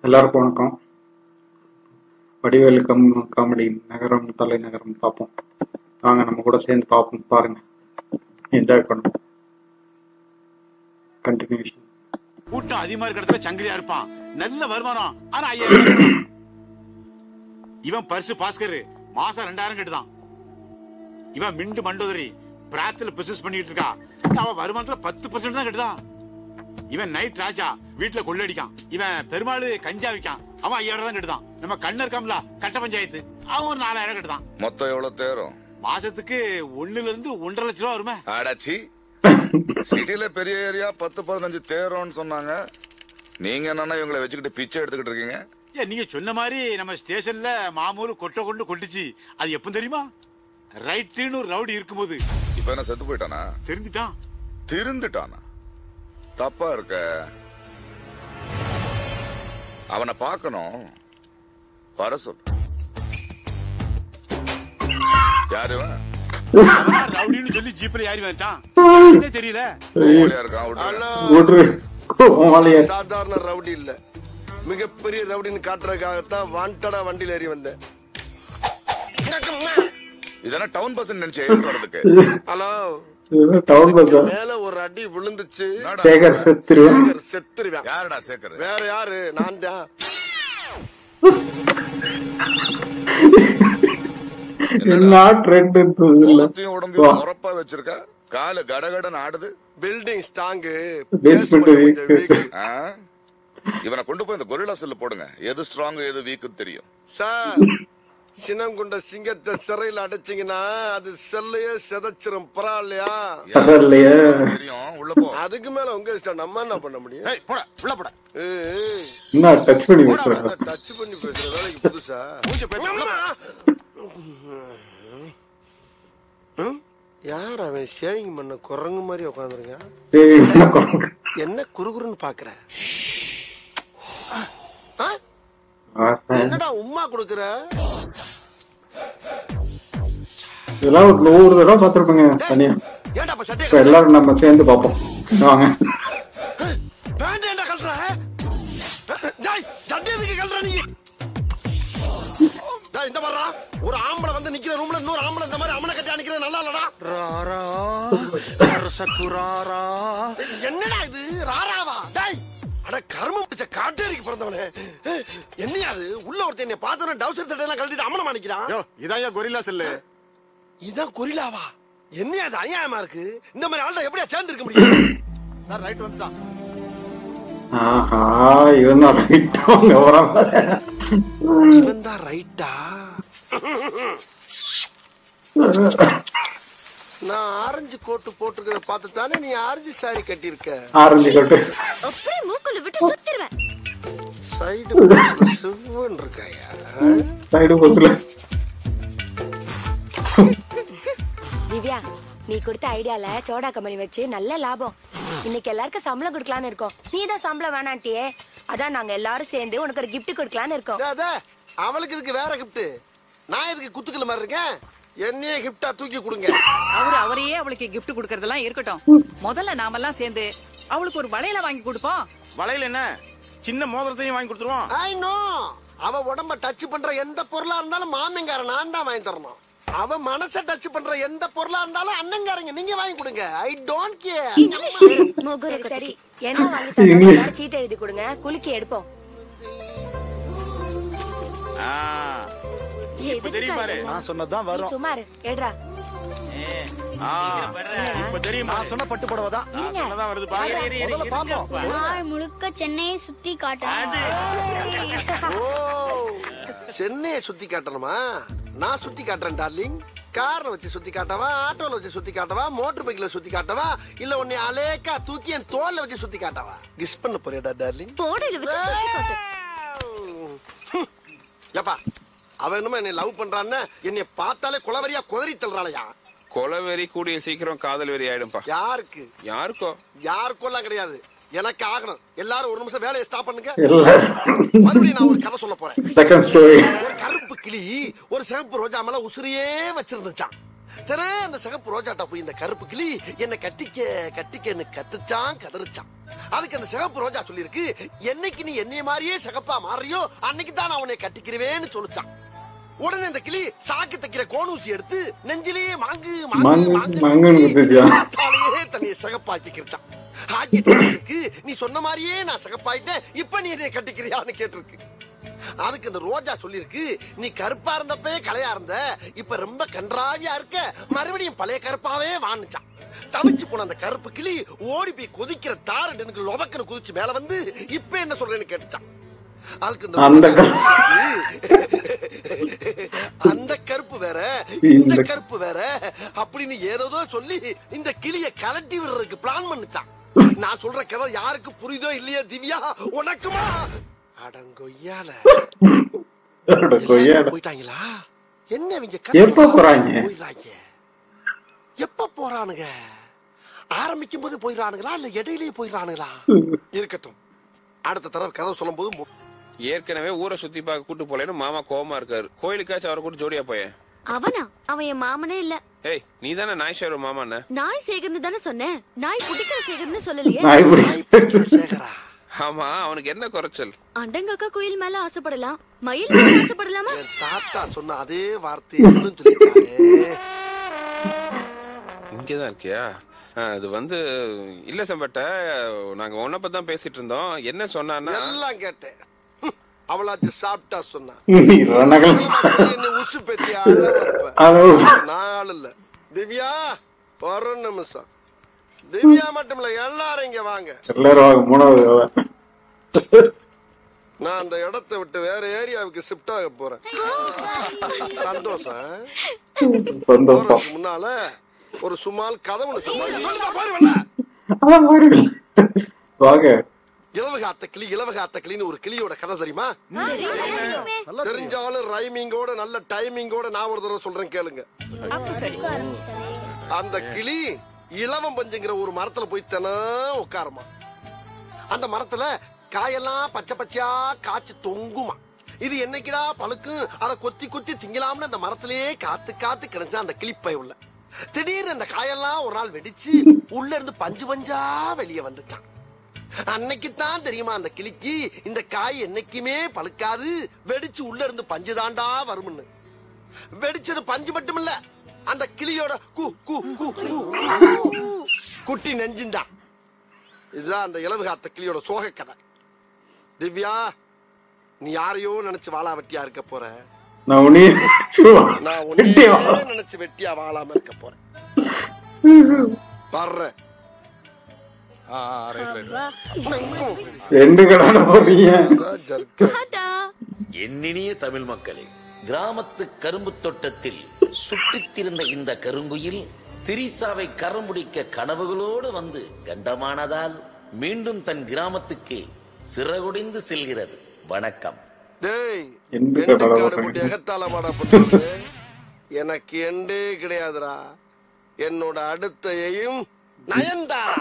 எல்லாருக்கும் வணக்கம். வடிவேலு காமெடி நகரம் தலைநகரம் பார்ப்போம். வாங்க நம்ம கூட சேர்ந்து பார்ப்போம். பாருங்க, என்ஜாய் பண்ணுவோம். கண்டினியூஷன். கூட்டம் அதிகமா இருக்கிற இடத்துல சங்கரியா இருப்பான். நல்ல வருமானம். ஆனா 5000 இவன் பரிசு பாஸ்கர் மாசம் 2000 கட்டுதான். இவன் மிண்டு மண்டோதரி பிராத்துல பிசினஸ் பண்ணிட்டு இருக்கா. அவன் வருமானத்துல 10% தான் கட்டுதான். இவன் நைட் ராஜா வீட்டுல கொள்ளடிக்கான். இவன் பெருமாள் கஞ்சா விக்கான். அவன் 5000 தான் கட்டுதான். நம்ம கண்ணு இருக்காம்ல கட்ட பஞ்சாயத்து, அவன் ஒரு 4000 கட்டுதான். மொத்தம் எவ்வளவு தேரும்? மாசத்துக்கு 1 இருந்து 1.5 லட்சம் ரூபா வருமே. அடாச்சி, சிட்டில பெரிய ஏரியா 10-15 தேரோன்னு சொன்னாங்க. நீங்க என்னன்னா இவங்களை வச்சுக்கிட்டு பிச்சை எடுத்துக்கிட்டு இருக்கீங்க? நீங்க சொன்ன மாதிரி நம்ம ஸ்டேஷன்ல மாமூல் கொட்டை கொண்டு கொட்டுச்சு. அது எப்ப தெரியுமா? ரைட்டுன்னு ஒரு ரவுடி இருக்கும்போது. இப்ப என்ன செத்து போயிட்டானா? தெரிஞ்சுட்டான். திருந்துட்டானா? தப்பா இருக்க. அவனை பார்க்கணும். வர சொல். யாரு ரவுடின்னு சொல்லி ஜீப்ல யாரி வந்துட்டான் தெரியல. சாதாரண ரவுடி இல்ல, மிகப்பெரிய ரவுடின்னு காட்டுறதுக்காகத்தான் வாண்டடா வண்டியில ஏறி வந்தேன். இதெல்லாம் டவுன் பஸ் நினைச்சேன் வரதுக்கு. ஹலோ, டவுன் பஸ் மேல ஒரு அடி விழுந்துச்சு. சேகர் செத்துருவேன். யாருடா சேகர்? வேற யாரு? நான் தான். உடம்பு உரப்பா வச்சிருக்க, காலு கடகடன் ஆடுது. பில்டிங் ஸ்ட்ராங்கு, இவனை கொண்டு போய் இந்த கொரில்லா செல்ல போடுங்க. எது ஸ்ட்ராங் எது வீக்குன்னு தெரியும். சார், சினம் கொண்ட சிங்கத்தை சிறையில் அடைச்சிங்கன்னா அது செல்லையே செதச்சிரும். பரவாயில்லையா? தெரியும். உள்ள போ. அதுக்கு மேல உங்க இஷ்டம். நம்ம என்ன பண்ண முடியும்? உள்ள போட. டச் பண்ணி பேசுற வேலைக்கு புதுசா? யார் அவன்? சேவிங் பண்ண குரங்கு மாதிரி உட்காந்துருக்கான். என்ன குறுகுறுன்னு பாக்குற? என்னடா உம்மா குடுக்குற? இதெல்லாம் ஒரு 100 தடவை பார்த்திருப்பேங்க தனியா. எல்லாரும் நம்ம சேர்ந்து பார்ப்போம். வாங்க. இந்த மாதிரிடா ஒரு ஆம்பளை வந்து நிக்கிற ரூம்ல இன்னொரு ஆம்பளை இந்த மாதிரி அம்மனை கட்டி நிக்கிற நல்லா இல்லடா. என்னடா இது? ராராவா? டேய், அட கர்மம் பிடிச்ச காட்டேரிக்கு பிறந்தவனே. என்னையா அது? உள்ள ஒருத்தன் என்னை பார்த்தவன டவுசர் சட்டை எல்லாம் கழட்டிட்டு அம்மனமா நிக்கிறான். இதான் கொரில்லா செல்லு. இதான் கொரில்லாவா? என்னையா அது? அநியாயமா இருக்கு. இந்த மாதிரி ஆள்கிட்ட எப்படியா சேர்ந்து இருக்க முடியும்? சார் ரைட் வந்துட்டான். ஆஹா, இவன் தான் ரைட்டா? இவன் தான் ரைட்டா? நான் ஆரஞ்சு கோட்டு போட்டுக்கிறத பார்த்து தானே நீ ஆரஞ்சு சாரி கட்டியிருக்க. ஆரஞ்சு கோட்டு அப்படியே மூக்குல விட்டு சுத்திடுவேன். சைடு போஸ்ல சிவன் இருக்காயா? சைடு போஸ்ல. திவ்யா, நீ கொடுத்த ஐடியால சோடா கம்பெனி வச்சு நல்ல லாபம். இன்னைக்கு எல்லாருக்கும் சம்பளம் கொடுக்கலான்னு இருக்கோம். நீ தான் சம்பளம் வேணான்ட்டியே, அதான் நாங்க எல்லாரும் சேர்ந்து உனக்கு ஒரு கிஃப்ட் கொடுக்கலான்னு இருக்கோம். அவளுக்கு இதுக்கு வேற கிஃப்ட். நான் இதுக்கு குத்துக்கல மாதிரி இருக்கேன். என்னையே கிஃப்டா தூக்கி கொடுங்க. அவரையே அவளுக்கு கிஃப்ட் கொடுக்கறதெல்லாம் இருக்கட்டும். முதல்ல நாமெல்லாம் சேர்ந்து அவளுக்கு ஒரு வளையல வாங்கி கொடுப்போம். வளையல என்ன, சின்ன மோதிரத்தையும் வாங்கி கொடுத்துருவோம். I know. அவ உடம்ப டச் பண்ற எந்த பொருளா இருந்தாலும் மாமங்கார நான் தான் வாங்கி தரணும். அவ மனச டச் பண்ற எந்த பொருளா இருந்தாலும் அண்ணங்காரங்க நீங்க வாங்கி கொடுங்க. I don't care. சரி, என்ன வாங்கி தரணும்? சீட் எழுதி கொடுங்க, குலுக்கி எடுப்போம். நான் சொன்னதான் வரும். சுமார் எடுறா. இப்ப தெரியுமா? நான் சொன்ன பட்டு புடவைதான். நான் சொன்னதான் வருது பாரு. முதல்ல பாப்போம். நாள் முழுக்க சென்னையை சுத்தி காட்டணும். சென்னையை சுத்தி காட்டணுமா? நான் சுத்தி காட்டுறேன் டார்லிங். கார்ல வச்சு சுத்தி காட்டவா, ஆட்டோல வச்சு சுத்தி காட்டவா, மோட்டர் பைக்ல சுத்தி காட்டவா, இல்ல உன்னை அலேக்கா தூக்கி என் தோல்ல வச்சு சுத்தி காட்டவா? கிஸ் பண்ண போறியடா டார்லிங்? போடையில வச்சு சுத்தி காட்டு. ஏப்பா, அவ என்னமா என்னை லவ் பண்றான்னு என்னை பார்த்தாலே கொலவரியா கொதறி தள்ளுறாளையா? கொலவெறி கூடிய சீக்கிரம் காதல் வெறி ஆயிடும்பா. யாருக்கு? யாருக்கோ? யாருக்கோ எல்லாம் கிடையாது, எனக்கு ஆகணும். எல்லாரும் ஒரு நிமிஷம் வேலையை ஸ்டாப் பண்ணுங்க. மறுபடியும் நான் ஒரு கதை சொல்ல போறேன். ஒரு கருப்பு கிளி ஒரு சிவப்பு ரோஜா மேல உசுரையே வச்சிருந்துச்சான். சரி, அந்த சிகப்பு ரோஜாட்ட போய் இந்த கருப்பு கிளி என்ன கட்டிக்க கட்டிக்கன்னு கத்துச்சான், கதறிச்சான். அதுக்கு அந்த சிகப்பு ரோஜா சொல்லிருக்கு, என்னைக்கு நீ என்னைய மாதிரியே சிகப்பா மாறியோ அன்னைக்கு தான் நான் உன்னை கட்டிக்கிறவேன்னு சொல்லிச்சான். உடனே இந்த கிளி சாக்கு தைக்கிற கோணூசி எடுத்து நெஞ்சிலேயே மாங்கு தன்னைய சிகப்பாக்கிச்சான். ஆக்கிட்டு நீ சொன்ன மாதிரியே நான் சிகப்பாயிட்டேன், இப்ப நீ என்னைய கட்டிக்கிறியான்னு கேட்டிருக்கு. அதுக்கு இந்த ரோஜா சொல்லிருக்கு, நீ கருப்பா இருந்தப்பே கலையா இருந்த, இப்ப ரொம்ப கன்றாவியா இருக்க, மறுபடியும் பழைய கருப்பாவே வான்னுச்சான். தவிச்சு போன அந்த கருப்பு கிளி ஓடி போய் கொதிக்கிற தாரடுக்கு லொபக்கன்னு குதிச்சு மேல வந்து இப்ப என்ன சொல்றேன்னு கேட்டுச்சான். அதுக்கு அந்த கருப்பு வேற இந்த கருப்பு வேற அப்படின்னு ஏதோ சொல்லி இந்த கிளிய கலட்டி விடுறதுக்கு பிளான் பண்ணுச்சான். நான் சொல்ற கதை யாருக்கு புரியுதோ இல்லையா திவ்யா, உனக்குமா? அடங்கொய்யால போயிட்டாங்களா? என்ன எப்ப போறானுங்க? ஆரம்பிக்கும் போது போயிடறானுங்களா இல்ல இடையிலேயே போயிடறானுங்களா? இருக்கட்டும், அடுத்த தடவை கதை சொல்லும் போது. ஏற்கனவே ஊரை சுத்தி பார்க்க கூட்டு போலேன்னு மாமா கோவமா இருக்காரு. கோயிலுக்காச்சும் அவரை கூட்டு ஜோடியா போய. அவனா? அவன் என் மாமனே இல்ல. ஏய், நீ தானே நாய் சேகர் மாமா? நாய் சேகர்னு தானே சொன்னேன், நாய் பிடிக்கிற சேகர்னு சொல்லலையே. ஆமா, அவனுக்கு என்ன குறைச்சல்? அண்டங்கக்கா கோயில் மேல ஆசைப்படலாம், மயில் மேல ஆசைப்படலாமா? தாத்தா சொன்ன அதே வார்த்தை சொல்லிட்டாரு. இங்கதான் இருக்கியா? அது இல்ல சம்பட்ட, நாங்க உன்ன பத்தி தான் பேசிட்டு இருந்தோம். என்ன சொன்னா எல்லாம் கேட்டேன். அவளாச்சு சாப்பிட்டா சொன்னா உசு பெத்தியா நான் இல்ல. திவ்யா ஒரு நிமிஷம். திவ்யா மட்டும் இல்ல, எல்லாரும் இங்க வாங்க. நான் அந்த இடத்தை விட்டு வேற ஏரியாவுக்கு ஷிஃப்ட் ஆக போறேன். சந்தோஷம். முன்னால ஒரு சுமால் கதை ஒண்ணு இலவகாத்த கிளி. இலவகாத்த கிளின்னு ஒரு கிளியோட கதை தெரியுமா? தெரிஞ்சாலும் ரைமிங்கோட நல்ல டைமிங்கோட நான் ஒரு தடவை சொல்றேன் கேளுங்க. அந்த கிளி இலவம் பஞ்சுங்கிற ஒரு மரத்துல போய் தினம் உட்காருமா. அந்த மரத்துல காயெல்லாம் பச்சை பச்சையா காய்ச்சி தொங்குமா. இது என்னைக்குடா பழுக்கும், அதை கொத்தி கொத்தி திங்கலாம்னு அந்த மரத்திலேயே காத்து காத்து கிடைச்சா அந்த கிளிப்பை உள்ள. திடீர்னு அந்த காயெல்லாம் ஒரு நாள் வெடிச்சு உள்ள இருந்து பஞ்சு பஞ்சா வெளியே வந்துச்சான். அன்னைக்குத்தான் தெரியுமா அந்த கிளிக்கு இந்த காய் என்னைக்குமே பழுக்காது, வெடிச்சு உள்ள இருந்து பஞ்சு தாண்டா வரும்னு. வெடிச்சது பஞ்சு மட்டும் இல்ல, அந்த கிளியோட குட்டி நெஞ்சின்தான். இதுதான் அந்த இலவகாத்த கிளியோட சோக கதை. திவ்யா, நீ யாரையோ நினைச்சு வாழா வெட்டியா இருக்க போற. நான் உன்னையே நினைச்சு வெட்டியா வாழாம இருக்க போறேன். வர்றேன். என்னினிய தமிழ் மக்களே, கிராமத்து கரும்பு தோட்டத்தில் சுட்டித்திருந்த இந்த கருங்குயில் திரிசாவை கரம்புடிக்க கனவுகளோடு வந்து கண்டமானதால் மீண்டும் தன் கிராமத்துக்கு சிறகுடிந்து செல்கிறது. வணக்கம். எனக்கு எண்டே கிடையாதுடா. என்னோட அடுத்த எய்ம் நயன்தாரா.